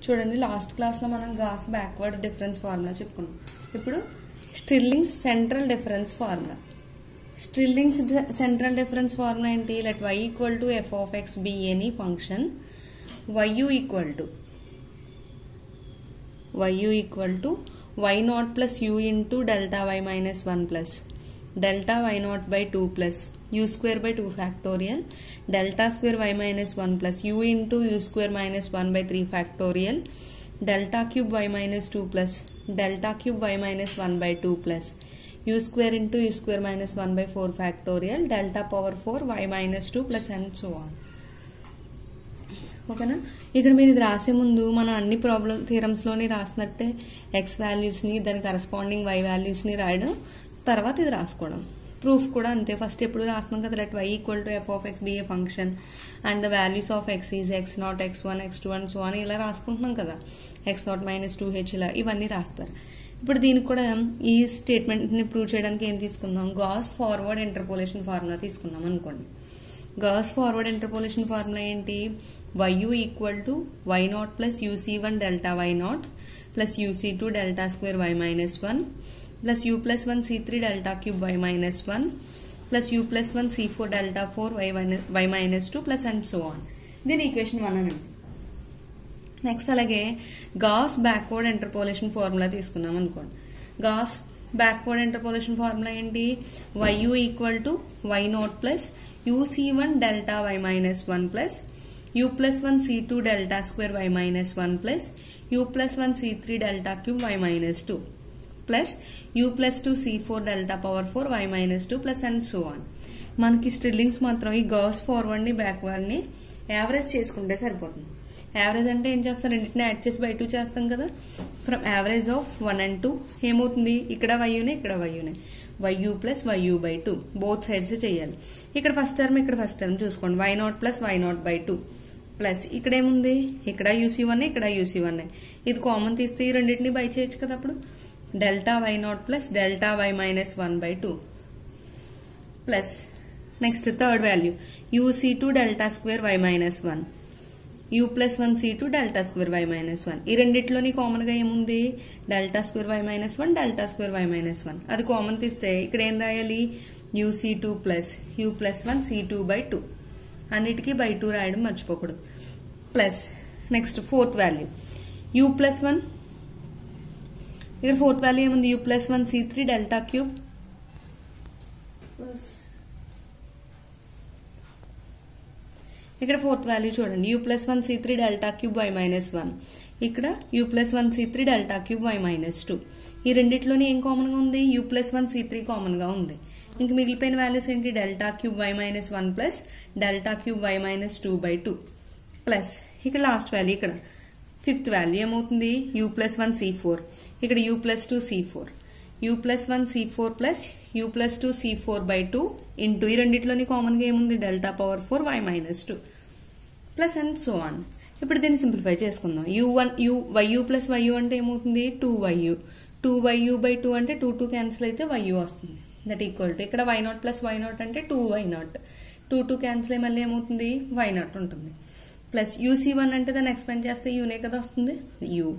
చూడండి లాస్ట్ క్లాస్లో మనం గాస్ బ్యాక్వర్డ్ డిఫరెన్స్ ఫార్ములా చెప్పుకున్నాం. ఇప్పుడు Stirling's central difference formula. Stirling's central difference formula ఏంటి? Let y equal to F of X be any function y equal to y naught plus u into delta y minus 1 plus delta y naught by 2 plus u square by 2 factorial delta square y minus 1 plus u into u square minus 1 by 3 factorial delta cube y minus 2 plus delta cube y minus 1 by 2 plus u square into u square minus 1 by 4 factorial delta power 4 y minus 2 plus and so on. ఓకేనా? ఇక్కడ మీరు ఇది రాసే ముందు మనం అన్ని థీరమ్స్లోని రాసినట్టే X వాల్యూస్ని దాని కరస్పాండింగ్ వై వాల్యూస్ని రాయడం, తర్వాత ఇది రాసుకోవడం. ప్రూఫ్ కూడా అంతే. ఫస్ట్ ఎప్పుడు రాస్తున్నాం కదా, let y equal to F of X be a function and the values of x is x naught x1 x2 and so అని ఇలా రాసుకుంటున్నాం కదా. x0 మైనస్ 2h ఇలా ఇవన్నీ రాస్తారు. ఇప్పుడు దీనికి కూడా ఈ స్టేట్మెంట్ని ప్రూవ్ చేయడానికి ఏం తీసుకుందాం? గాస్ ఫార్వర్డ్ ఇంటర్పోలేషన్ ఫార్ములా తీసుకున్నాం అనుకోండి. గాస్ ఫార్వర్డ్ ఇంటర్పోలేషన్ ఫార్ములా ఏంటి? yu equal to y naught plus uc1 delta y naught plus uc2 delta square y minus 1 plus u plus 1 c3 delta cube y minus 1 plus u plus 1 c4 delta 4 y minus 2 plus and so on. దీని equation 1 అనండి. Next అలాగే gas backward interpolation formula తీసుకున్నాం అనుకోండి. Gas backward interpolation formula ఏంటి? yu equal to y naught plus uc1 delta y minus 1 plus u plus 1 c2 delta square y minus 1 plus u plus 1 c3 delta cube y minus 2 plus u plus 2 c4 delta power 4 y minus 2 plus and so on. మనకి స్టిర్లింగ్స్ మాత్రం ఈ gas forward ని backward ని average చేసుకుంటే సరిపోతుంది. Average అంటే ఏం చేస్తాం? రెండింటిని యాడ్ చేసి బై 2 చేస్తాం కదా. ఫ్రమ్ యావరేజ్ ఆఫ్ 1 and 2 ఏమవుతుంది? ఇక్కడ వైయునే ఇక్కడ వైయునే yu plus yu by 2 both sides చేయాలి. ఇక్కడ ఫస్ట్ టర్మ్ ఇక్కడ ఫస్ట్ టర్మ్ చూసుకోండి. y naught plus y naught by 2 plus ఇక్కడ ఏముంది? ఇక్కడ uc1 ఇక్కడ uc1 ఇది కామన్ తీస్తే ఈ రెండింటిని బై చేయొచ్చు కదా. అప్పుడు delta y naught plus delta y minus 1 by 2 plus next third value uc2 delta square y minus 1 u plus 1 c2 delta square y minus 1 ఈ రెండిట్లోని కామన్ గా ఏముంది? Delta square y minus 1 delta square y minus 1 అది common తీస్తే ఇక్కడ ఏం రాయాలి? uc2 plus u plus 1 c2 by 2 అన్నిటికీ by 2 రాయడం మర్చిపోకూడదు. Plus next fourth value u plus 1 ఇక్కడ ఫోర్త్ వాల్యూ ఏముంది? u plus 1 c3 delta cube ఇక్కడ ఫోర్త్ వాల్యూ చూడండి. u plus 1 c3 delta cube y minus 1 ఇక్కడ u plus 1 c3 delta cube y minus 2 ఈ రెండిట్లోనే ఏం కామన్ గా ఉంది? u ప్లస్ 1 c3 కామన్ గా ఉంది. ఇంక మిగిలిపోయిన వాల్యూస్ ఏంటి? Delta cube y minus 1 plus delta cube y minus 2 by 2 plus ఇక్కడ లాస్ట్ వాల్యూ ఇక్కడ ఫిఫ్త్ వాల్యూ ఏమవుతుంది? u ప్లస్ 1 c4 ఇక్కడ u plus 2 c4 u plus 1 c4 plus u plus 2 c4 by 2 into ఈ రెండిట్లోని common గా ఏముంది? Delta power 4 y minus 2 plus and so on. ఇప్పుడు దీన్ని simplify చేసుకుందాం. yu ప్లస్ yu అంటే ఏమవుతుంది? 2yu 2yu బై 2 అంటే 2 క్యాన్సిల్ అయితే yu వస్తుంది. దట్ ఈక్వల్ టు ఇక్కడ y naught plus y not అంటే 2y నాట్ 2 క్యాన్సిల్ అయ్యి మళ్ళీ ఏమవుతుంది? y నాట్ ఉంటుంది. ప్లస్ uc1 అంటే దాన్ని ఎక్స్పెండ్ చేస్తే యూనే కదా వస్తుంది. u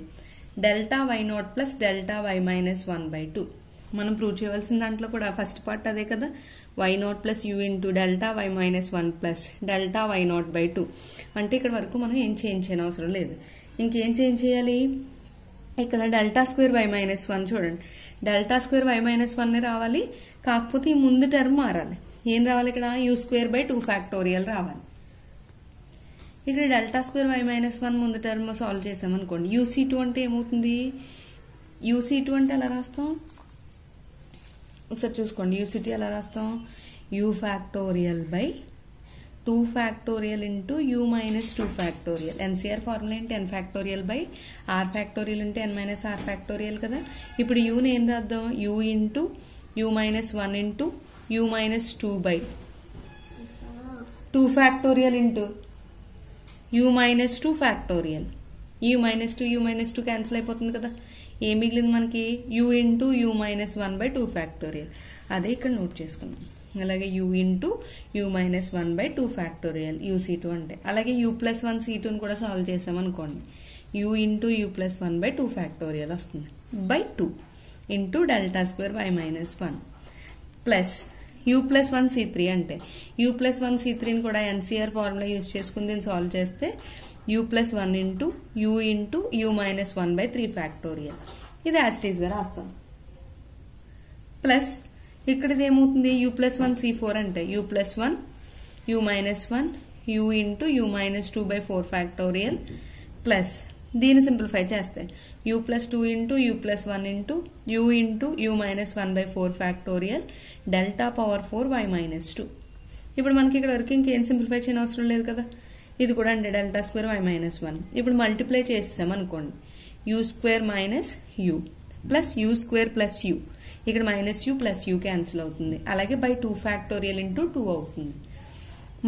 delta y naught plus delta y minus 1 by 2 మనం ప్రూవ్ చేయవలసిన దాంట్లో కూడా ఫస్ట్ పార్ట్ అదే కదా. y naught plus u into delta y minus 1 plus delta y naught by 2 అంటే ఇక్కడ వరకు మనం ఏం చేంజ్ చేయని అవసరం లేదు. ఇంకేం చేంజ్ చేయాలి? ఇక్కడ డెల్టా స్క్వేర్ y మైనస్ 1 చూడండి. డెల్టా స్క్వేర్ y మైనస్ 1 రావాలి. కాకపోతే ఈ ముందు టర్మ్ మారాలి. ఏం రావాలి? ఇక్కడ u స్క్వేర్ బై 2 ఫ్యాక్టోరియల్ రావాలి. ఇక్కడ డెల్టా స్క్వేర్ y మైనస్ 1 ముందు టర్మ్ సాల్వ్ చేసామనుకోండి. uc2 అంటే ఏమవుతుంది? uc2 అంటే ఎలా రాస్తాం? ఒకసారి చూసుకోండి. uc2 ఎలా రాస్తాం? u factorial by 2 factorial into u minus 2 factorial. N C r formula ఏంటి? n factorial by r factorial into n minus r factorial కదా. ఇప్పుడు uని ఏం రాద్దాం? u into u minus 1 into u minus 2 by 2 factorial into u minus 2 factorial. u minus 2 cancel అయిపోతుంది కదా. ఏం మిగిలింది మనకి? u into u minus 1 by 2 factorial. అదే ఇక్కడ నోట్ చేసుకున్నాం. అలాగే u into u minus 1 by 2 factorial uc2 అంటే. అలాగే u ప్లస్ 1 c2 కూడా సాల్వ్ చేసామనుకోండి. u into u plus 1 by 2 factorial వస్తుంది by 2 into delta square y minus 1 plus u plus 1 c3 అంటే u ప్లస్ 1 c3ని కూడా ఎన్సీఆర్ ఫార్ములా యూజ్ చేసుకుని దీన్ని solve చేస్తే u plus 1 into u minus 1 by 3 factorial ఇది యాస్టీస్ గా రాస్తాం ప్లస్ ఇక్కడ ఇది ఏమవుతుంది u ప్లస్ 1 c4 అంటే u plus 1 u minus 1 u into u minus 2 by 4 factorial plus దీన్ని సింప్లిఫై చేస్తే u plus 2 into u plus 1 into u minus 1 by 4 factorial delta power 4 y minus 2 ఇప్పుడు మనకి ఇక్కడ వరకు ఇంకేం సింప్లిఫై చేయని అవసరం లేదు కదా ఇది కూడా అంటే డెల్టా స్క్వేర్ y మైనస్ 1 ఇప్పుడు మల్టిప్లై చేసాం అనుకోండి u square minus u plus u square plus u ఇక్కడ minus u plus u cancel అవుతుంది అలాగే బై 2 ఫ్యాక్టోరియల్ ఇంటూ 2 అవుతుంది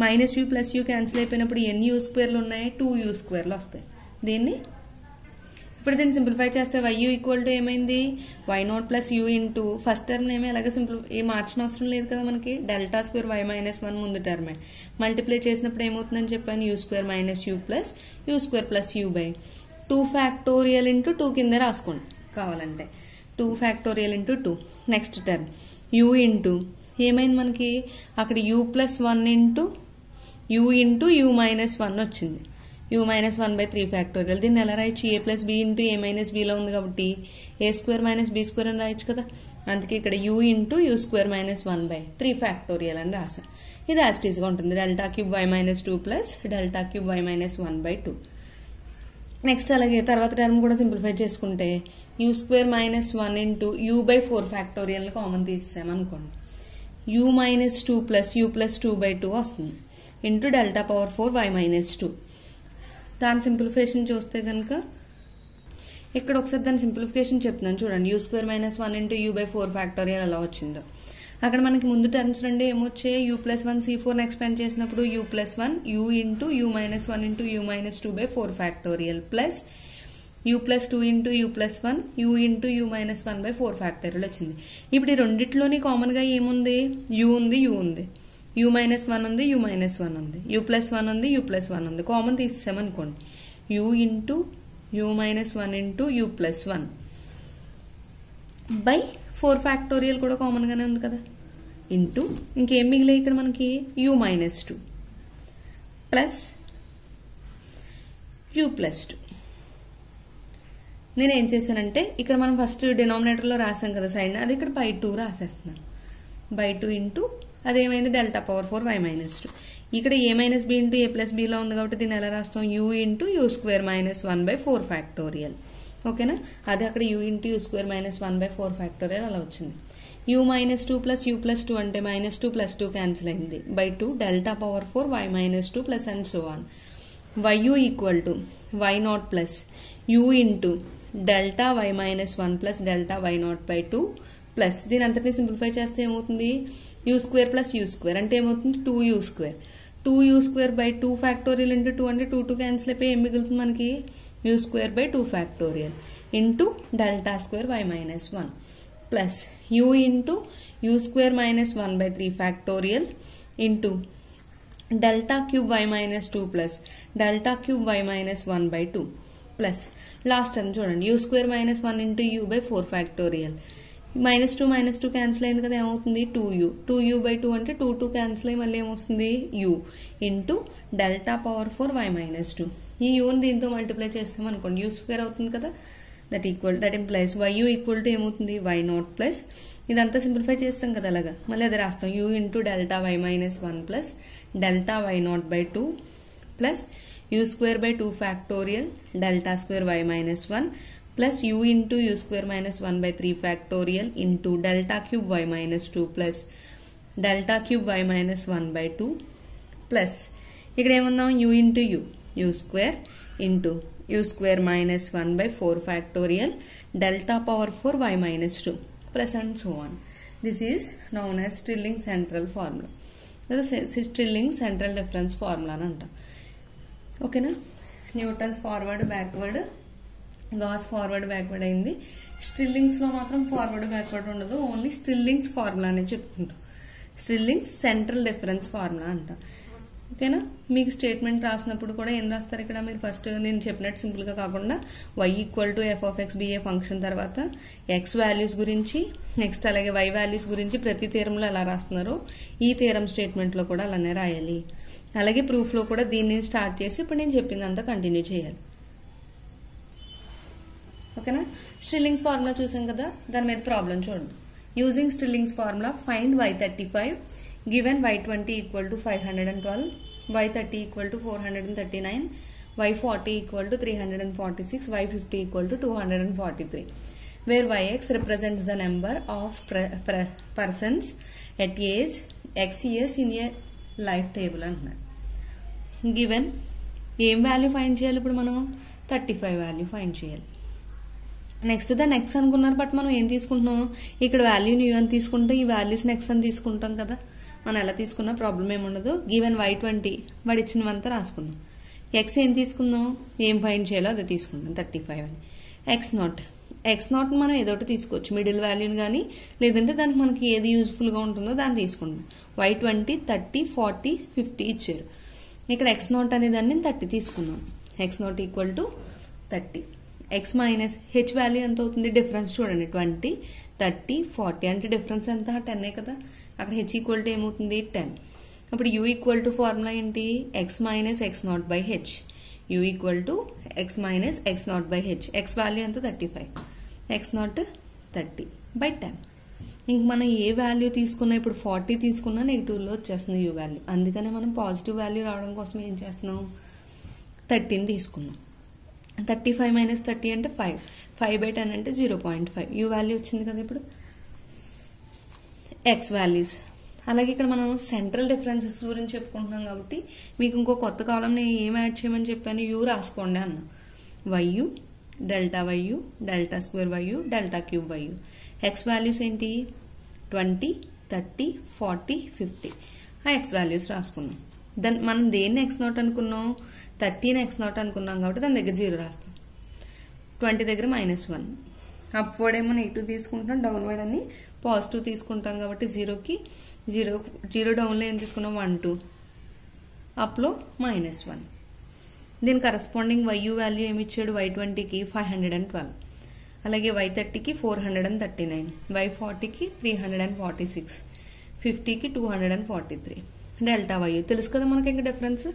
minus u plus u cancel అయిపోయినప్పుడు ఎన్ని u స్క్వేర్లు ఉన్నాయి 2u స్క్వేర్లు వస్తాయి దీన్ని ఇప్పుడు దీన్ని సింప్లిఫై చేస్తే y ఈక్వల్ టు ఏమైంది y0 plus u into first term ఏమీ అలాగే సింప్లిఫై మార్చిన అవసరం లేదు కదా మనకి డెల్టా స్క్వేర్ y మైనస్ 1 ముందు టర్మే మల్టిప్లై చేసినప్పుడు ఏమవుతుందని చెప్పాను u square minus u square plus u by 2 factorial into 2 కింద రాసుకోండి కావాలంటే 2 factorial into 2 next term u into ఏమైంది మనకి అక్కడ u plus 1 into u minus 1 వచ్చింది u మైనస్ 1 బై 3 ఫ్యాక్టోరియల్ దీన్ని ఎలా రాయొచ్చు a plus b into a minus b లో ఉంది కాబట్టి a square minus b square అని రాయొచ్చు కదా అందుకే ఇక్కడ u into u square minus 1 by 3 factorial అని రాసాం ఇది యాస్టీస్ గా ఉంటుంది delta cube y minus 2 plus delta cube y minus 1 by 2 next అలాగే తర్వాత టర్మ్ కూడా సింప్లిఫై చేసుకుంటే u square minus 1 into u by 4 factorial common తీసాం అనుకోండి u minus 2 plus u plus 2 by 2 వస్తుంది into delta power 4 y minus 2 దాని simplification చూస్తే కనుక ఇక్కడ ఒకసారి దాని సింప్లిఫికేషన్ చెప్తున్నాను చూడండి u square minus 1 into u by 4 factorial ఎలా వచ్చిందో అక్కడ మనకి ముందు టర్మ్స్ రెండు ఏమొచ్చాయి u ప్లస్ 1 c4 ఎక్స్పాండ్ చేసినప్పుడు u plus 1 u into u minus 1 into u minus 2 by 4 factorial plus u plus 2 into u plus 1 u into u minus 1 by 4 factorial వచ్చింది ఇప్పుడు ఈ రెండిట్లోని కామన్ గా ఏముంది u ఉంది u మైనస్ 1 ఉంది u minus 1 ఉంది u plus 1 ఉంది u plus 1 ఉంది కామన్ తీసామనుకోండి u into u minus 1 into u plus 1 by 4 factorial కూడా కామన్ గానే ఉంది కదా ఇంటూ ఇంకేం మిగిలే ఇక్కడ మనకి u minus 2 plus u plus 2 నేను ఏం చేశానంటే ఇక్కడ మనం ఫస్ట్ డినామినేటర్ లో రాసాం కదా సైడ్ అది ఇక్కడ బై 2 రాసేస్తున్నాను బై 2 ఇంటూ అదేమైంది డెల్టా పవర్ 4 y మైనస్ 2 ఇక్కడ a minus b into a plus b లో ఉంది కాబట్టి దీన్ని ఎలా రాస్తాం u into u square minus 1 by 4 factorial ఓకేనా అదే అక్కడ u into u square minus 1 by 4 factorial అలా వచ్చింది u minus 2 plus u plus 2 అంటే మైనస్ 2 ప్లస్ 2 క్యాన్సిల్ అయింది by 2 delta power 4 y minus 2 plus and so on yu equal to y0 plus u into delta y minus 1 plus delta y0 by 2 plus దీని అంతటిని simplify చేస్తే ఏమవుతుంది u square plus u square అంటే ఏమవుతుంది 2u square 2u square by 2 factorial into 2 అంటే 2 cancel అయిపోయి ఏం మిగులుతుంది మనకి u square by 2 factorial into delta square y minus 1 plus u into u square minus 1 by 3 factorial into delta cube y minus 2 plus delta cube y minus 1 by 2 plus last term చూడండి u square minus 1 into u by 4 factorial minus 2 cancel అయింది కదా ఏమవుతుంది 2u by 2 అంటే 2 cancel అయ్యి మళ్ళీ ఏమొస్తుంది u into delta power 4 y minus 2 ఈ యూని దీంతో మల్టిప్లై చేస్తాం అనుకోండి u స్క్వేర్ అవుతుంది కదా that implies yu equal to ఏమవుతుంది y0 ప్లస్ ఇదంతా సింప్లిఫై చేస్తాం కదా అలాగా మళ్ళీ అదే రాస్తాం u into delta y minus 1 plus delta y0 by 2 plus u square by 2 factorial delta square y minus 1 plus u into u square minus 1 by 3 factorial into delta cube y minus 2 plus delta cube y minus 1 by 2 plus ఇక్కడ ఏముందాం u into u square into u square minus 1 by 4 factorial delta power 4 y minus 2 plus and so on this is known as Stirling central formula లేదా Stirling central difference formula అని అంటాం ఓకేనా Newton's forward backward Gauss forward backward అయింది Stirling's లో మాత్రం forward backward ఉండదు only Stirling's formula అని చెప్పుకుంటాం స్టిర్లింగ్స్ సెంట్రల్ డిఫరెన్స్ ఫార్ములా అంటాం ఓకేనా. మీకు స్టేట్మెంట్ రాసినప్పుడు కూడా ఏం రాస్తారు ఇక్కడ మీరు ఫస్ట్ నేను చెప్పినట్టు సింపుల్ గా కాకుండా y equal to F of x be a function తర్వాత ఎక్స్ వాల్యూస్ గురించి నెక్స్ట్ అలాగే y వాల్యూస్ గురించి ప్రతి థీరంలో ఎలా రాస్తున్నారో ఈ థీరం స్టేట్మెంట్ లో కూడా అలానే రాయాలి. అలాగే ప్రూఫ్ లో కూడా దీన్ని స్టార్ట్ చేసి ఇప్పుడు నేను చెప్పిందంతా కంటిన్యూ చేయాలి. ఓకేనా. స్ట్రిల్లింగ్స్ ఫార్ములా చూసాం కదా, దాని మీద ప్రాబ్లం చూడండి. Using Stirling's formula find y35 given y20 equal to 512, y30 equal to 439, y40 equal to 346, y50 equal to 243, where yx represents the number of persons at age x years in a life table అంటున్నారు. Given ఏం value find చేయాలి ఇప్పుడు మనం 35 value find చేయాలి. Next దాన్ని X అనుకున్నారు, but మనం ఏం తీసుకుంటున్నాం ఇక్కడ వాల్యూని యూ అని తీసుకుంటే ఈ వాల్యూస్ ఎక్స్ అని తీసుకుంటాం కదా. మనం ఎలా తీసుకున్నా ప్రాబ్లం ఏముండదు. గివెన్ y20 వాడు ఇచ్చినవంతా రాసుకున్నాం. ఎక్స్ ఏం తీసుకుందాం, ఏం ఫైండ్ చేయాలో అది తీసుకుందాం 35 అని. ఎక్స్ నాట్ మనం ఏదోటి తీసుకోవచ్చు, మిడిల్ వాల్యూని కానీ లేదంటే దానికి మనకి ఏది యూజ్ఫుల్ గా ఉంటుందో దాన్ని తీసుకుందాం. y20 30 40 50 ఇచ్చారు. ఇక్కడ ఎక్స్ నాట్ అనే దాన్ని 30 తీసుకున్నాం. X not equal to 30. X minus H value ఎంత అవుతుంది డిఫరెన్స్ చూడండి 20 30 40 అంటే డిఫరెన్స్ ఎంత 10 కదా. అక్కడ హెచ్ ఈక్వల్ టు ఏమవుతుంది 10. అప్పుడు యూ ఈక్వల్ టు ఫార్ములా ఏంటి X minus X not by H. You equal to X minus X not by H. X value ఎంత 35, ఎక్స్ నాట్ 30 బై 10. ఇంక మనం ఏ వాల్యూ తీసుకున్నా ఇప్పుడు 40 తీసుకున్నా నెగిటివ్లో వచ్చేస్తుంది యూ వాల్యూ. అందుకనే మనం పాజిటివ్ వాల్యూ రావడం కోసం ఏం చేస్తున్నాం 30 తీసుకున్నాం. 35 మైనస్ 30 అంటే 5, 5 బై 10 అంటే 0.5 యూ వాల్యూ వచ్చింది కదా. ఇప్పుడు ఎక్స్ వాల్యూస్. అలాగే ఇక్కడ మనం సెంట్రల్ డిఫరెన్సెస్ గురించి చెప్పుకుంటున్నాం కాబట్టి మీకు ఇంకో కొత్త కాలం నేను ఏం యాడ్ చేయమని చెప్పాను, యూ రాసుకోండి అన్న. Y U delta Y U delta square Y U delta cube Y U. X values ఏంటి 20 30 40 50 ఆ ఎక్స్ వాల్యూస్ రాసుకున్నాం. దాన్ని మనం దేన్ని ఎక్స్ నాట్ అనుకున్నాం 30 ఎక్స్ నాట్ అనుకున్నాం కాబట్టి దాని దగ్గర 0 రాస్తాం. 20 దగ్గర -1. అప్వర్డ్ ఏమో నెగిటివ్ తీసుకుంటాం, డౌన్వర్డ్ అని పాజిటివ్ తీసుకుంటాం కాబట్టి 0కి 0 డౌన్లో ఏం తీసుకున్నాం 1 2, అప్లో -1. దీని కరస్పాండింగ్ వైయూ వాల్యూ ఏమి ఇచ్చాడు y20కి 512, అలాగే y30కి 439, y40కి 346, 50కి 243. డెల్టా వైయూ తెలుసు కదా మనకి ఇంకా డిఫరెన్స్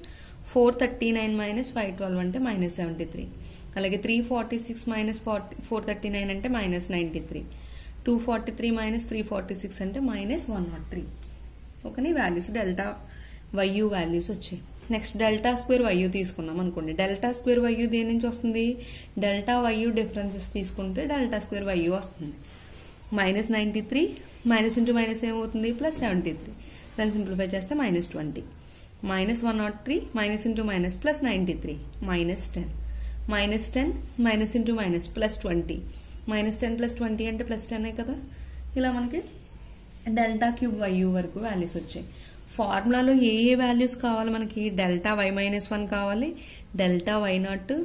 439 మైనస్ 512 అంటే -73, అలాగే 346 మైనస్ 439 అంటే -93, 243 మైనస్ 346 అంటే -103. Okay, values delta YU values వచ్చాయి. నెక్స్ట్ డెల్టా స్క్వేర్ వైయూ తీసుకున్నాం అనుకోండి. డెల్టా స్క్వేర్ వైయూ దేని నుంచి వస్తుంది డెల్టా వైయూ డిఫరెన్సెస్ తీసుకుంటే డెల్టా స్క్వేర్ వైయూ వస్తుంది. -93 మైనస్ ఇంటూ మైనస్ ఏమవుతుంది +73. దాన్ని సింప్లిఫై చేస్తే -20, -103 minus into minus +93 -10, -10 minus into minus +20, -10 +20 అంటే +10 కదా. ఇలా మనకి డెల్టా క్యూబ్ వైయూ వరకు వాల్యూస్ వచ్చాయి. ఫార్ములాలో ఏ వాల్యూస్ కావాలి మనకి డెల్టా y-1 కావాలి, delta y0,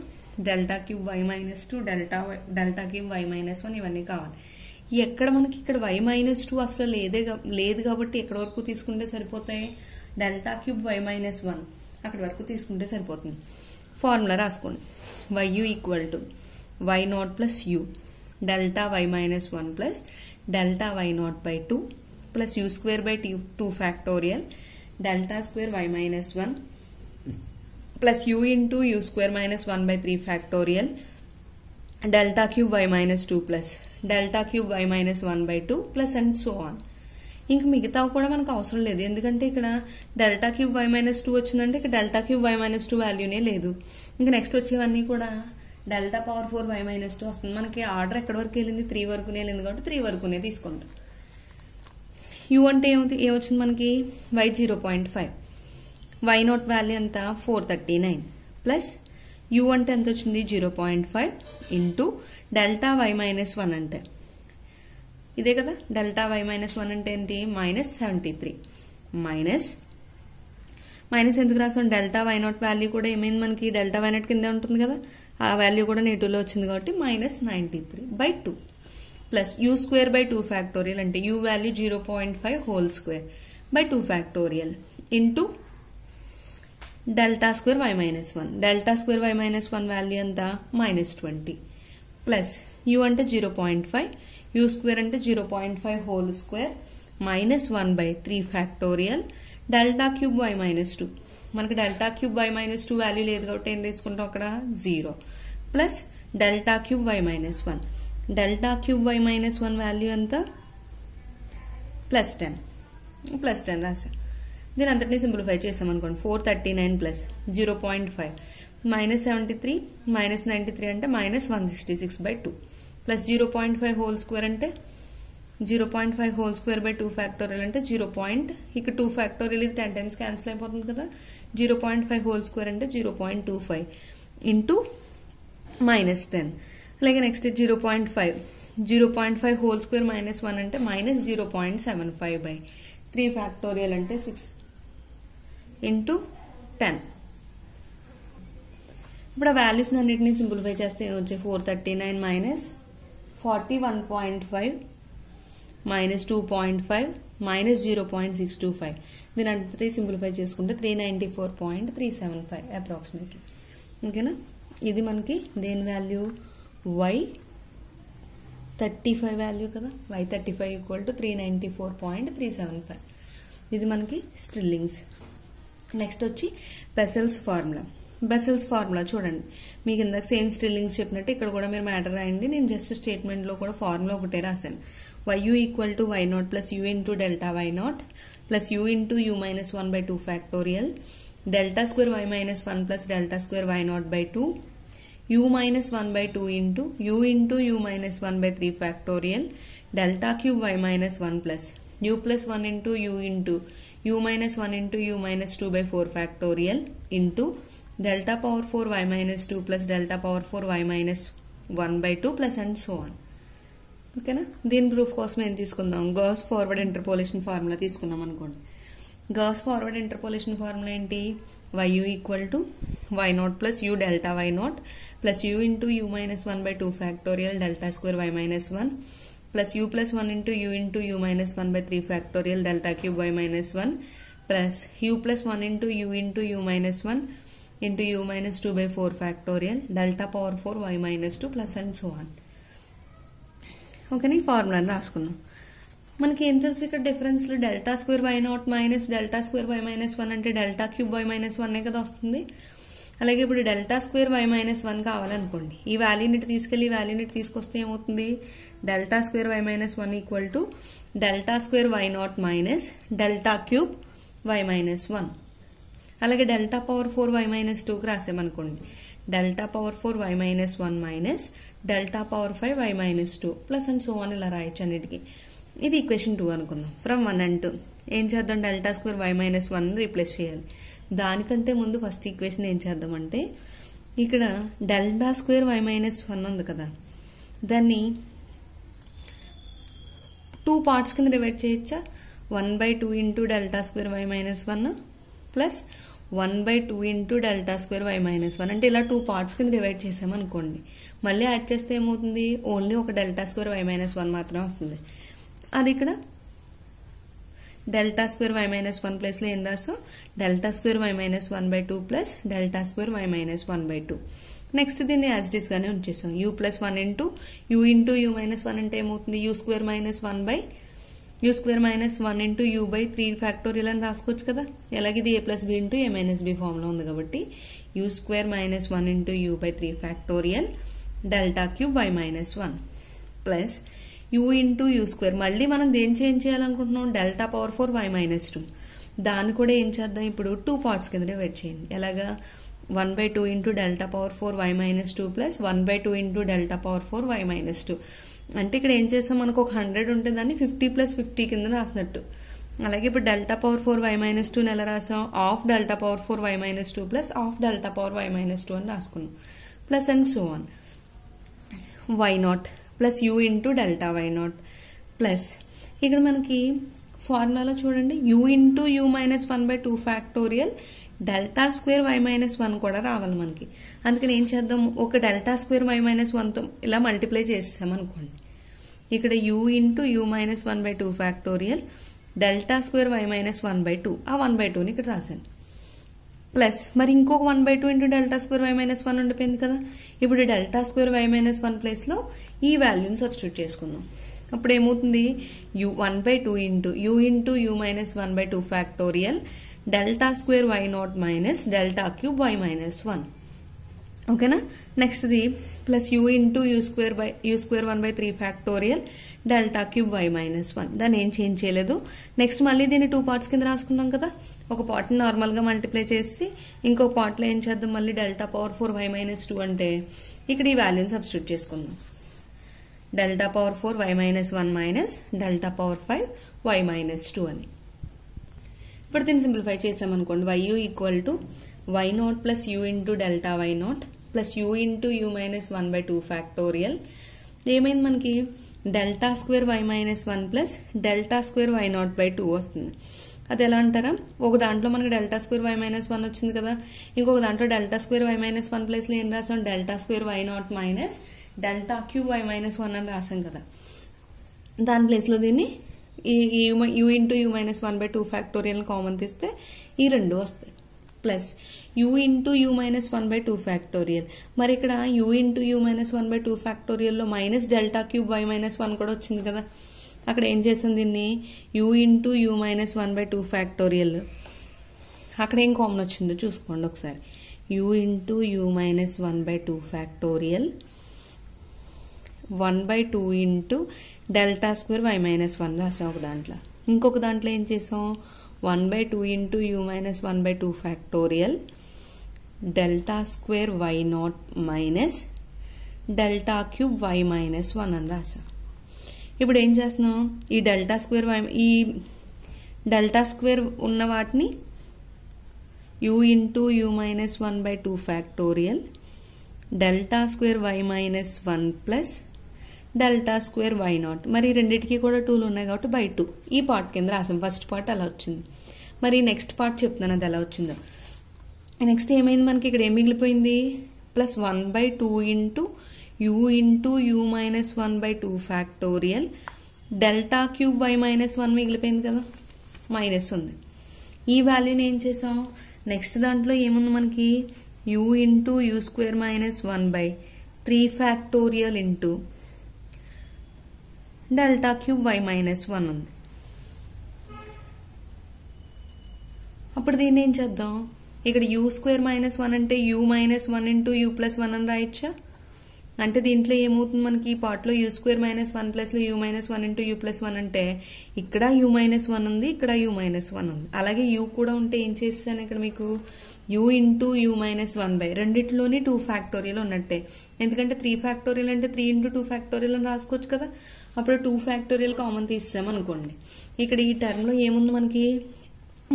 delta cube y-2, delta cube y-1 ఇవన్నీ కావాలి. ఎక్కడ మనకి ఇక్కడ y-2 అసలు లేదు కాబట్టి ఎక్కడ వరకు తీసుకుంటే సరిపోతాయి డెల్టా క్యూబ్ y-1 అక్కడ వరకు తీసుకుంటే సరిపోతుంది. ఫార్ములా రాసుకోండి. y equal to y0 plus u delta y-1 plus delta y0 by 2 plus u square by 2 factorial delta square y-1 plus u into u square -1 by 3 factorial delta cube y-2 plus delta cube y-1 by 2 plus and so on. ఇంక మిగతా కూడా మనకు అవసరం లేదు, ఎందుకంటే ఇక్కడ delta cube y-2 వచ్చిందంటే ఇక్కడ డెల్టా క్యూబ్ y-2 వాల్యూనే లేదు. ఇంకా నెక్స్ట్ వచ్చేవన్నీ కూడా డెల్టా పవర్ 4 y-2 వస్తుంది. మనకి ఆర్డర్ ఎక్కడి వరకు వెళ్ళింది 3 వరకునే వెళ్ళింది కాబట్టి 3 వరకునే తీసుకుంటాం. u అంటే ఏమొచ్చింది మనకి y 0.5, y0 వాల్యూ ఎంత 439 ప్లస్ u అంటే ఎంత వచ్చింది 0.5 ఇంటూ డెల్టా y-1 అంటే ఇదే కదా. డెల్టా y-1 అంటే ఏంటి -73 మైనస్ ఎందుకు రాసాం డెల్టా y0 వాల్యూ కూడా ఏమైంది మనకి డెల్టా y0 కింద ఉంటుంది కదా, ఆ వాల్యూ కూడా నెగిటివ్లో వచ్చింది కాబట్టి -93 by 2 plus u square by 2 factorial అంటే u value 0.5 whole square by 2 factorial into delta square why minus 1. Delta square why minus 1 value ఎంత -20 ప్లస్ యూ అంటే 0.5, యూ స్క్వేర్ అంటే 0.5 whole square -1/3 factorial delta cube why minus 2. మనకి delta cube why minus 2 value లేదు కాబట్టి ఏం తీసుకుంటాం అక్కడ 0 plus delta cube why minus 1. Delta cube why minus 1 value ఎంత +10 రాసా. దీని అంతటినీ సింప్లిఫై చేసాం అనుకోండి. 439 ప్లస్ 0.5 -73 -93 అంటే -166/2 ప్లస్ 0.5 హోల్ స్క్వేర్ అంటే 0.5 హోల్ స్క్వేర్ బై 2 ఫ్యాక్టోరియల్ అంటే 0. ఇక 2 ఫ్యాక్టోరియల్ ఇది 10 టైమ్స్ క్యాన్సిల్ అయిపోతుంది కదా. 0.5 హోల్ స్క్వేర్ అంటే 0.25 ఇంటూ -10. అలాగే నెక్స్ట్ 0.5 హోల్ స్క్వేర్ -1 అంటే -0.75/3 ఫ్యాక్టోరియల్ అంటే 6 ఇంటూ 10. ఇప్పుడు ఆ వాల్యూస్ అన్నిటిని సింప్లిఫై చేస్తే వచ్చే 439 మైనస్ 41.5 -2.5 -0.625. దీని అంతా సింప్లిఫై చేసుకుంటే 394.375 అప్రాక్సిమేట్లీ. ఓకేనా, ఇది మనకి దేని వాల్యూ y35 వాల్యూ కదా. y35 = 394.375. ఇది మనకి స్ట్రిల్లింగ్స్. నెక్స్ట్ వచ్చి బెసెల్స్ ఫార్ములా చూడండి. మీకు ఇందాక సేమ్ స్ట్రిల్లింగ్స్ చెప్పినట్టు ఇక్కడ కూడా మీరు మ్యాటర్ రాయండి. నేను జస్ట్ స్టేట్మెంట్ లో కూడా ఫార్ములా ఒకటే రాశాను. yu = y0 plus u into delta y0 plus u into u minus 1/2 factorial delta square y minus 1 plus delta square y0/2 u minus 1/2 into u into u minus 1/3 factorial delta cube y minus 1 plus u plus 1 into u into u minus 1 into u minus 2/4 factorial into delta power 4 y minus 2 plus delta power 4 y minus 1/2 plus and so on. ఓకేనా, దీని proof కోసం ఏం తీసుకుందాం, gas forward interpolation formula తీసుకున్నాం అనుకోండి. Gas forward interpolation formula ఏంటి, yu = y0 plus u delta y0 plus u into u minus 1/2 factorial delta square y minus 1 plus u plus 1 into u minus 1/3 factorial delta cube y minus 1 plus u plus 1 into u minus 1 into u minus 2/4 factorial delta power 4 y minus 2 plus and so on. ఓకేనా, ఈ ఫార్ములాని రాసుకున్నాం. మనకి ఏం తెలుసు ఇక్కడ difference లో delta square y0 minus delta square y minus 1 అంటే delta cube y minus 1 కదా వస్తుంది. అలాగే ఇప్పుడు డెల్టా స్క్వేర్ y మైనస్ 1 కావాలనుకోండి, ఈ వాల్యూని తీసుకెళ్లి ఈ వాల్యూని తీసుకొస్తే ఏమవుతుంది, delta square y minus 1 = delta square y0 minus delta cube y minus 1. అలాగే డెల్టా పవర్ 4 y మైనస్ 2కి రాసామనుకోండి, delta power 4 y minus 1 minus delta power 5 y minus 2 plus and so on ఇలా రాయొచ్చు అన్నిటికీ. ఇది ఈక్వేషన్ 2 అనుకుందాం. ఫ్రమ్ 1 and 2 ఏం చేద్దాం, delta square y minus 1 replace చేయాలి. దానికంటే ముందు ఫస్ట్ ఈక్వేషన్ ఏం చేద్దామంటే, ఇక్కడ డెల్టా స్క్వేర్ y మైనస్ 1 ఉంది కదా, దాన్ని 2 పార్ట్స్ కింద డివైడ్ చేయొచ్చా. 1/2 into delta square y minus 1 plus 1/2 into delta square y minus 1 అంటే ఇలా 2 పార్ట్స్ కింద డివైడ్ చేసామనుకోండి. మళ్ళీ యాడ్ చేస్తే ఏమవుతుంది, ఓన్లీ ఒక డెల్టా స్క్వేర్ y మైనస్ 1 మాత్రమే వస్తుంది. అది ఇక్కడ delta square y minus 1 place లో ఏం రాస్తాం, delta square y minus 1/2 plus delta square y minus 1/2. Next దీన్ని యాజ్ ఇట్ ఈస్ గానే ఉంచేసాం. u plus 1 into u minus 1 అంటే ఏమవుతుంది, u square minus 1 into u/3 factorial అని రాసుకోవచ్చు కదా. ఎలాగే ఇది a plus b into a minus b form లో ఉంది కాబట్టి u square minus 1 into u/3 factorial delta cube y minus 1 plus u into u square. మళ్ళీ మనం దేని చేంజ్ చేయాలనుకుంటున్నాం, డెల్టా పవర్ 4 y మైనస్ 2. దాన్ని కూడా ఏం చేద్దాం, ఇప్పుడు 2 పార్ట్స్ కింద డివైడ్ చేయండి. ఎలాగా 1/2 into delta power 4 y minus 2 plus 1/2 into delta power 4 y minus 2. అంటే ఇక్కడ ఏం చేస్తాం, మనకు ఒక 100 ఉంటే దాన్ని 50 + 50 కింద రాసినట్టు. అలాగే ఇప్పుడు డెల్టా పవర్ 4 y మైనస్ 2 ఎలా రాసాం, of delta power 4 y minus 2 plus of delta power y minus 2 అని రాసుకున్నాం. Plus and so on y0 plus u into delta y0 plus ఇక్కడ మనకి ఫార్ములాలో చూడండి u into u minus 1/2 factorial delta square y minus 1 కూడా రావాలి మనకి. అందుకని ఏం చేద్దాం, ఒక డెల్టా స్క్వేర్ y మైనస్ 1తో ఇలా మల్టిప్లై చేస్తాం అనుకోండి. ఇక్కడ u into u minus 1/2 factorial delta square y minus 1/2, ఆ 1/2ని ఇక్కడ రాశాను. ప్లస్ మరి ఇంకొక 1/2 into delta square why minus 1 ఉండిపోయింది కదా. ఇప్పుడు డెల్టా స్క్వేర్ వై మైనస్ 1 ప్లేస్లో ఈ వాల్యూని సబ్స్టిట్యూట్ చేసుకుందాం. అప్పుడు ఏమవుతుంది, U 1/2 into you minus 1/2 factorial delta square why naught minus delta cube why minus 1. ఓకేనా. నెక్స్ట్ది plus you into you square 1/3 factorial delta cube why minus 1. దాన్ని ఏం చేంజ్ చేయలేదు. నెక్స్ట్ మళ్ళీ దీన్ని 2 పార్ట్స్ కింద రాసుకున్నాం కదా. ఒక పార్ట్ని నార్మల్గా మల్టిప్లై చేసి ఇంకొక పార్ట్లో ఏం చేద్దాం, మళ్ళీ డెల్టా పవర్ 4 వై మైనస్ 2 అంటే ఇక్కడ ఈ వాల్యూని సబ్స్టిట్యూట్ చేసుకుందాం. Delta power 4 y minus 1 minus delta power 5 y minus 2 అని. ఇప్పుడు దీన్ని సింప్లిఫై చేసామనుకోండి, y u equal to y naught plus you into delta why naught plus you into you minus 1/2 factorial. ఏమైంది మనకి, delta square why minus 1 plus delta square why naught by 2 వస్తుంది. అది ఎలా అంటారా, ఒక దాంట్లో మనకి డెల్టా స్క్వేర్ వై మైనస్ 1 వచ్చింది కదా, ఇంకొక దాంట్లో డెల్టా స్క్వేర్ వై మైనస్ 1 ప్లేస్లో ఏం రాసాం, delta square why naught minus delta cube why minus 1 అని రాసాం కదా. దాని ప్లేస్లో దీన్ని U into you minus 1/2 factorial common తీస్తే ఈ రెండు వస్తాయి. Plus you into you minus 1/2 factorial. మరి ఇక్కడ యూ ఇంటూ యూ మైనస్ 1/2 ఫ్యాక్టోరియల్లో minus delta cube why minus 1 కూడా వచ్చింది కదా. అక్కడ ఏం చేసాం, దీన్ని U into you minus 1/2 factorial, అక్కడ ఏం కామన్ వచ్చిందో చూసుకోండి ఒకసారి. U into you minus 1/2 factorial 1/2 into delta square why minus 1 రాసాం ఒక దాంట్లో. ఇంకొక దాంట్లో ఏం చేసాం, 1/2 into you minus 1/2 factorial delta square why naught minus delta cube why minus 1 అని రాసాం. ఇప్పుడు ఏం చేస్తున్నాం, ఈ డెల్టా స్క్వేర్ ఉన్న వాటిని u into you minus 1/2 factorial delta square why minus 1 plus delta square why naught. మరి రెండింటికి కూడా 2లు ఉన్నాయి కాబట్టి బై 2 ఈ పార్ట్ కింద రాసాం. ఫస్ట్ పార్ట్ అలా వచ్చింది. మరి నెక్స్ట్ పార్ట్ చెప్తున్నాను అది ఎలా వచ్చిందో. నెక్స్ట్ ఏమైంది మనకి, ఇక్కడ ఏం మిగిలిపోయింది, plus 1/2 into you minus 1/2 factorial delta cube why minus 1 మిగిలిపోయింది కదా, మైనస్ ఉంది. ఈ వాల్యూని ఏం చేసాం, నెక్స్ట్ దాంట్లో ఏముంది మనకి, you into you square minus 1/3 factorial into delta cube why minus 1 ఉంది. అప్పుడు దీన్ని ఏం చేద్దాం, ఇక్కడ యూ స్క్వేర్ మైనస్ 1 అంటే you minus 1 into you plus 1 అని రాయొచ్చా. అంటే దీంట్లో ఏమవుతుంది మనకి, ఈ పార్ట్లో యూ స్క్వేర్ మైనస్ 1 ప్లస్లో you minus 1 into you plus 1 అంటే ఇక్కడ యూ మైనస్ 1 ఉంది, ఇక్కడ యూ మైనస్ 1 ఉంది. అలాగే యూ కూడా ఉంటే ఏం చేస్తాను, ఇక్కడ మీకు you into you minus 1/, రెండిట్లోని 2 factorial ఉన్నట్టే. ఎందుకంటే 3 ఫ్యాక్టోరియల్ అంటే 3 ఇంటూ 2 ఫ్యాక్టోరియల్ అని రాసుకోవచ్చు కదా. అప్పుడు 2 ఫ్యాక్టోరియల్ కామన్ తీసాం అనుకోండి, ఇక్కడ ఈ టర్మ్లో ఏముంది మనకి,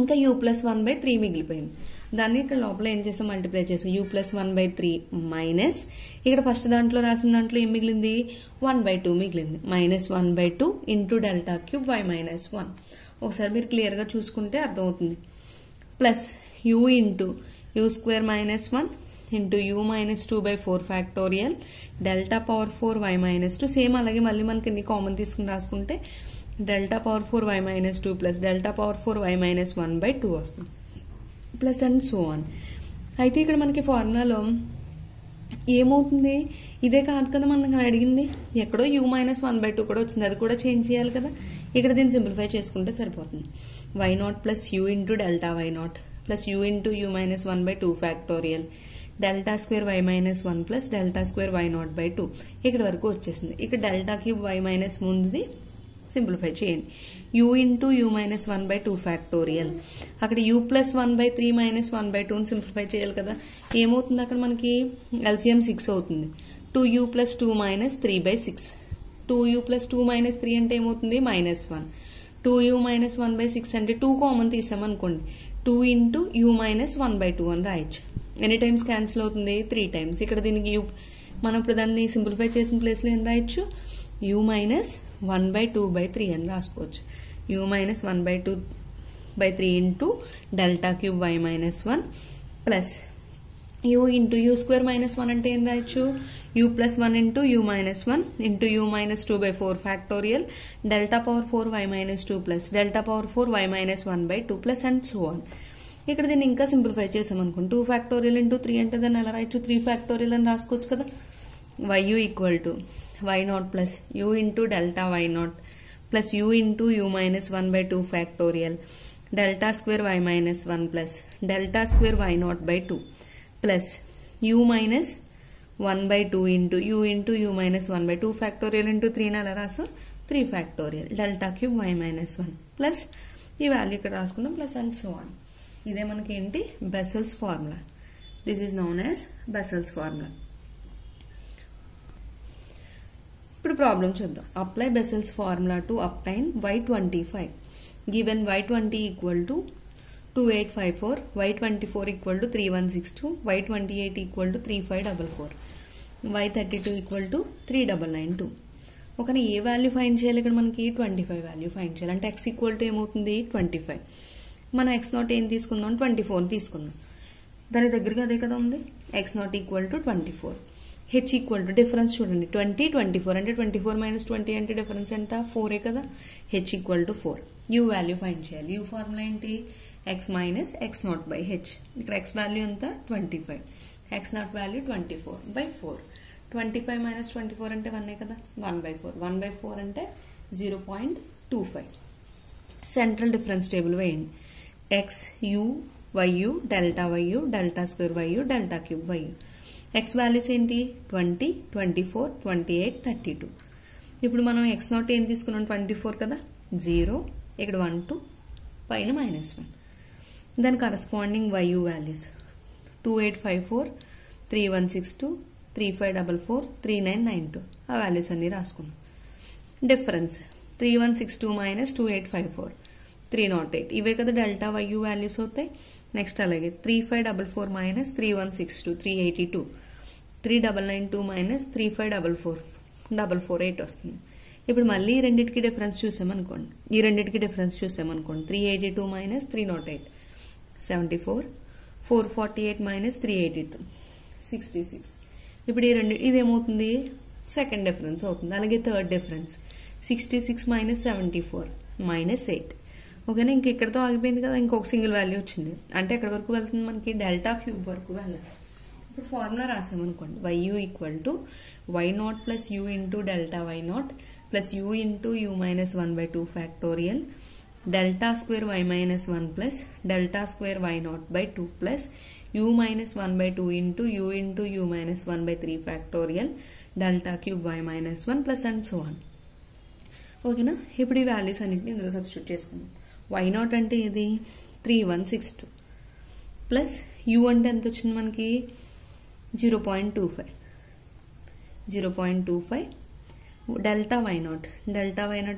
ఇంకా యూ ప్లస్ 1/3 మిగిలిపోయింది. దాన్ని ఇక్కడ లోపల ఏం చేసాం, మల్టిప్లై చేసాం. యూ ప్లస్ 1/3 మైనస్ ఇక్కడ ఫస్ట్ దాంట్లో రాసిన దాంట్లో ఏం మిగిలింది, 1/2 మిగిలింది. Minus 1/2 into delta cube why minus 1. ఒకసారి మీరు క్లియర్గా చూసుకుంటే అర్థమవుతుంది. Plus you into you square minus 1 into you minus 2/4 factorial delta power 4 y minus 2. Same అలాగే మళ్ళీ మనకి ఇన్ని కామన్ తీసుకుని రాసుకుంటే delta power 4 y minus 2 plus delta power 4 y minus 1/2 వస్తుంది. Plus and so on. అయితే ఇక్కడ మనకి ఫార్ములాలో ఏమవుతుంది, ఇదే కాదు కదా మనకు అడిగింది, ఎక్కడో యూ మైనస్ 1/2 కూడా వచ్చింది, అది కూడా చేంజ్ చేయాలి కదా. ఇక్కడ దీన్ని సింప్లిఫై చేసుకుంటే సరిపోతుంది. Y naught plus you into delta why naught plus you into you minus 1/2 factorial delta square why minus 1 plus delta square why naught by 2 ఇక్కడ వరకు వచ్చేసింది. ఇక్కడ డెల్టా క్యూబ్ వై మైనస్ ముందుది సింప్లిఫై చేయండి. U into you minus 1/2 factorial, అక్కడ U plus 1/3 minus 1/2 simplify చేయాలి కదా. ఏమవుతుంది అక్కడ మనకి, ఎల్సిఎం 6 అవుతుంది. 2u plus 2 minus 3/6. 2u plus 2 minus 3 అంటే ఏమవుతుంది, -1. 2u మైనస్ 1/6 అంటే 2 కామన్ తీసామనుకోండి, 2 ఇంటూ యూ మైనస్ 1/2 అని రాయొచ్చు. ఎన్ని టైమ్స్ క్యాన్సిల్ అవుతుంది, 3 టైమ్స్. ఇక్కడ దీనికి యూ మనం ఇప్పుడు దాన్ని సింప్లిఫై చేసిన ప్లేస్లో ఏం రాయొచ్చు, యూ మైనస్ 1/2/3 అని రాసుకోవచ్చు. U minus 1/2/3 into delta cube why minus 1 plus you into you square minus 1 అంటే ఏం రాయొచ్చు, u plus 1 into you minus 1 into you minus 2/4 factorial delta power 4 y minus 2 plus delta power 4 y minus 1/2 plus and so on. ఇక్కడ దీన్ని ఇంకా simplify చేసామనుకోండి 2 factorial into 3 అంటే దాన్ని ఎలా రాయొచ్చు 3 ఫ్యాక్టోరియల్ అని రాసుకోవచ్చు కదా. U equal to y0 plus you into delta y0 plus you into you minus 1/2 factorial delta square y minus 1 plus delta square y0/2 plus U minus 1/2 into you minus 1/2 factorial into 3 అలా రాసు 3 factorial delta cube y minus 1 ప్లస్ ఈ value ఇక్కడ రాసుకున్నాం plus and so on. ఇదే మనకి ఏంటి Bessel's formula. This is known as Bessel's formula. ఇప్పుడు ప్రాబ్లం చూద్దాం. Apply Bessel's formula to obtain y25 given y20 equal to 2854 y24 equal to 3162 y28 equal to 3544 y32 equal to 3992. ఒకని ఏ value find చేయాలి ఇక్కడ మనకి 25 value find చేయాలి. అంటే x equal to ఏమవుతుంది 25. మనం x0 ఏం తీసుకుందాం 24 తీసుకుందాం. దాని దగ్గరగా అదే కదా ఉంది x0 equal to 24. h equal to difference చూడండి 20 24 అంటే 24 మైనస్ 20 అంటే డిఫరెన్స్ ఎంత 4 కదా. h equal to 4. u value find చేయాలి. u ఫార్ములా ఏంటి x minus x0 by h. ఇక్కడ x వాల్యూ ఎంత 25 x0 వాల్యూ 24 బై 4. 25 మైనస్ 24 అంటే 1 కదా 1/4 1/4 అంటే 0.25. సెంట్రల్ డిఫరెన్స్ టేబుల్ వేయండి. x u y delta square y delta cube y. x values ఏంటి 20 24 28 32. ఇప్పుడు మనం x0 ఏం తీసుకున్నాం 24 కదా 0 ఇక్కడ 1 2 పైన -1. దాని కరస్పాండింగ్ y వాల్యూస్ 2854 3162 3544 3992 ఆ వాల్యూస్ అన్ని రాసుకున్నాం. డిఫరెన్స్ 3162 మైనస్ 2854 308 ఇవే కదా డెల్టా y వాల్యూస్ అవుతాయి. నెక్స్ట్ అలాగే 3544 మైనస్ 3162 382 3992 మైనస్ 3544 448 వస్తుంది. ఇప్పుడు మళ్ళీ ఈ రెండింటికి డిఫరెన్స్ చూసామనుకోండి 382 మైనస్ 308 74 448 మైనస్ 382 66. ఇప్పుడు ఈ రెండు ఇదేమవుతుంది సెకండ్ డిఫరెన్స్ అవుతుంది. అలాగే థర్డ్ డిఫరెన్స్ 66 మైనస్ 74 మైనస్ 8. ఓకేనా ఇంక ఇక్కడతో ఆగిపోయింది కదా ఇంకొక సింగిల్ వాల్యూ వచ్చింది అంటే ఎక్కడి వరకు వెళ్తుంది మనకి డెల్టా క్యూబ్ వరకు వెళ్ళాలి. ఇప్పుడు ఫార్ములా రాసామనుకోండి U equal to y0 plus you into delta y0 plus you into you minus 1/2 factorial delta square y minus 1 plus delta square y0/2 plus u minus 1/2 into u minus 1/3 factorial delta cube y minus 1 plus and so on. ఓకేనా ఇప్పుడు ఈ values అన్నిటిని ఇందులో substitute చేసుకుందాం. y0 అంటే ఇది 3162 plus u అంటే ఎంత వచ్చింది మనకి 0.25 డెల్టా y0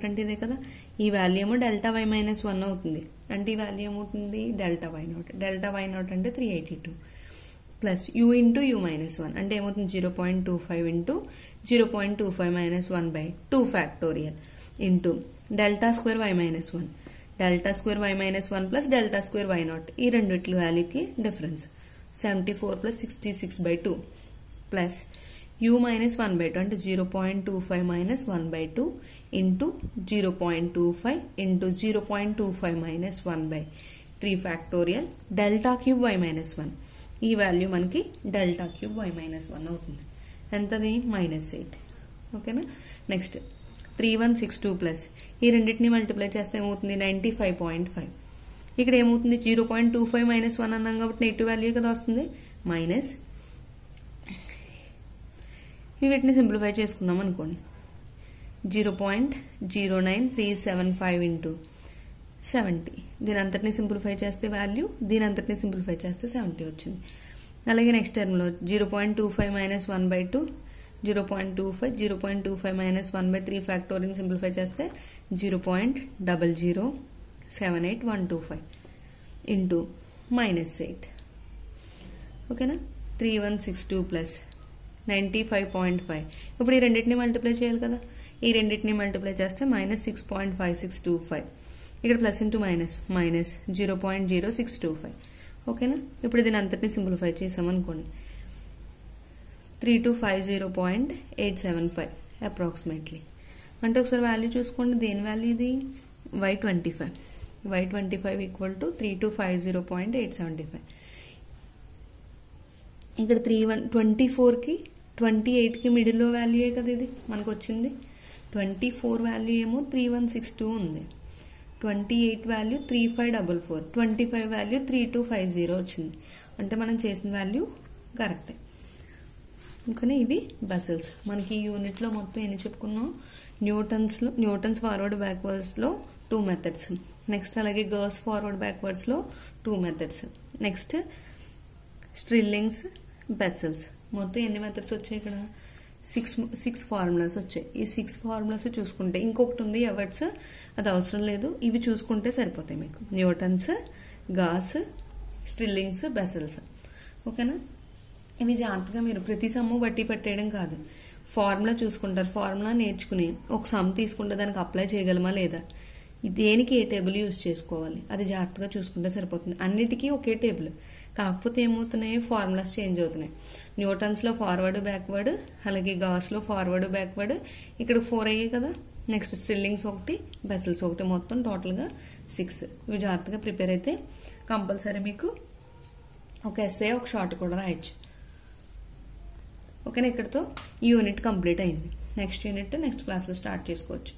అంటే ఇదే కదా ఈ వాల్యూ ఏమో డెల్టా y మైనస్ 1 అవుతుంది అంటే ఈ వాల్యూ ఏమవుతుంది డెల్టా y0 అంటే 382 plus u into you minus 1 అంటే ఏమవుతుంది 0.25 into 0.25 minus 1/2 factorial into delta square y minus 1 plus delta square y0 ఈ రెండిట్ల వాల్యూకి difference 74 plus 66/2 plus u minus 1/2 అంటే 0.25 minus 1/2 into 0.25 into 0.25 minus 1/3 factorial delta cube y minus 1 ఈ value మనకి delta cube y minus 1 అవుతుంది. ఎంతది -8. ఓకేనా next 3162 plus ఈ రెండింటిని మల్టిప్లై చేస్తే ఏమవుతుంది 95.5. ఇక్కడ ఏమవుతుంది 0.25 మైనస్ 1 అన్నాం కాబట్టి నెగిటివ్ వాల్యూ కదా వస్తుంది మైనస్ వీటిని సింప్లిఫై చేసుకున్నాం అనుకోండి 0.09375 ఇంటూ 70 దీని అంతటిని సింప్లిఫై చేస్తే వాల్యూ దీని అంతటిని సింప్లిఫై చేస్తే 70 వచ్చింది. అలాగే నెక్స్ట్ టర్మ్లో 0.25 మైనస్ 1/2 0.25 మైనస్ 1/3 ఫ్యాక్టోరియల్ సింప్లిఫై చేస్తే 0.0078125 ఇంటూ -8. ఓకేనా 3162 ప్లస్ 95.5 ఇప్పుడు ఈ రెండింటిని మల్టిప్లై చేయాలి కదా ఈ రెండింటిని మల్టిప్లై చేస్తే -6.5625 ఇక్కడ ప్లస్ ఇంటూ మైనస్ -0.0625. ఓకేనా ఇప్పుడు దీని అంతటిని సింప్లిఫై చేసామనుకోండి 3250.875 అప్రాక్సిమేట్లీ అంటే ఒకసారి వాల్యూ చూసుకోండి దేని వాల్యూ ఇది y25 y25 ఈక్వల్ టు 3250.875. ఇక్కడ 24కి 28కి మిడిల్లో వాల్యూయే కదా ఇది మనకు వచ్చింది. 24 వాల్యూ ఏమో 3162 ఉంది, 28 వాల్యూ 3544, 25 వాల్యూ 3250 వచ్చింది. అంటే మనం చేసిన వాల్యూ కరెక్టే. ఇంకా ఇవి బెసెల్స్. మనకి ఈ యూనిట్లో మొత్తం ఎన్ని చెప్పుకున్నాం? న్యూటన్స్ ఫార్వర్డ్ బ్యాక్వర్డ్స్లో 2 మెథడ్స్, నెక్స్ట్ అలాగే గర్ల్స్ ఫార్వర్డ్ బ్యాక్వర్డ్స్లో 2 మెథడ్స్, నెక్స్ట్ స్ట్రిల్లింగ్స్, బెసెల్స్. మొత్తం ఎన్ని మెథడ్స్ వచ్చాయి? ఇక్కడ 6 ఫార్ములాస్ వచ్చాయి. ఈ 6 ఫార్ములాస్ చూసుకుంటే ఇంకొకటి ఉంది ఎవర్ట్స్, అది అవసరం లేదు, ఇవి చూసుకుంటే సరిపోతాయి మీకు. Newton's, Gauss, Stirling's, Bessel's. ఓకేనా? ఇవి జాగ్రత్తగా మీరు ప్రతి సమ్ము బట్టి పెట్టేయడం కాదు, ఫార్ములా చూసుకుంటారు. ఫార్ములా నేర్చుకుని ఒక సమ్ తీసుకుంటే దానికి అప్లై చేయగలమా లేదా, దేనికి ఏ టేబుల్ యూజ్ చేసుకోవాలి, అది జాగ్రత్తగా చూసుకుంటే సరిపోతుంది. అన్నిటికీ ఒకే టేబుల్, కాకపోతే ఏమవుతున్నాయి? ఫార్ములాస్ చేంజ్ అవుతున్నాయి. న్యూటన్స్లో ఫార్వర్డ్ బ్యాక్వర్డ్, అలాగే గాస్లో ఫార్వర్డ్ బ్యాక్వర్డ్, ఇక్కడ 4 అయ్యాయి కదా. నెక్స్ట్ స్ట్రిల్లింగ్స్ ఒకటి, బెసెల్స్ ఒకటి, మొత్తం టోటల్గా 6. ఇవి జాగ్రత్తగా ప్రిపేర్ అయితే కంపల్సరీ మీకు ఒక ఎస్ఏ, ఒక షార్ట్ కూడా రాయొచ్చు. ఓకేనా? ఇక్కడితో ఈ యూనిట్ కంప్లీట్ అయింది. నెక్స్ట్ యూనిట్ నెక్స్ట్ క్లాస్లో స్టార్ట్ చేసుకోవచ్చు.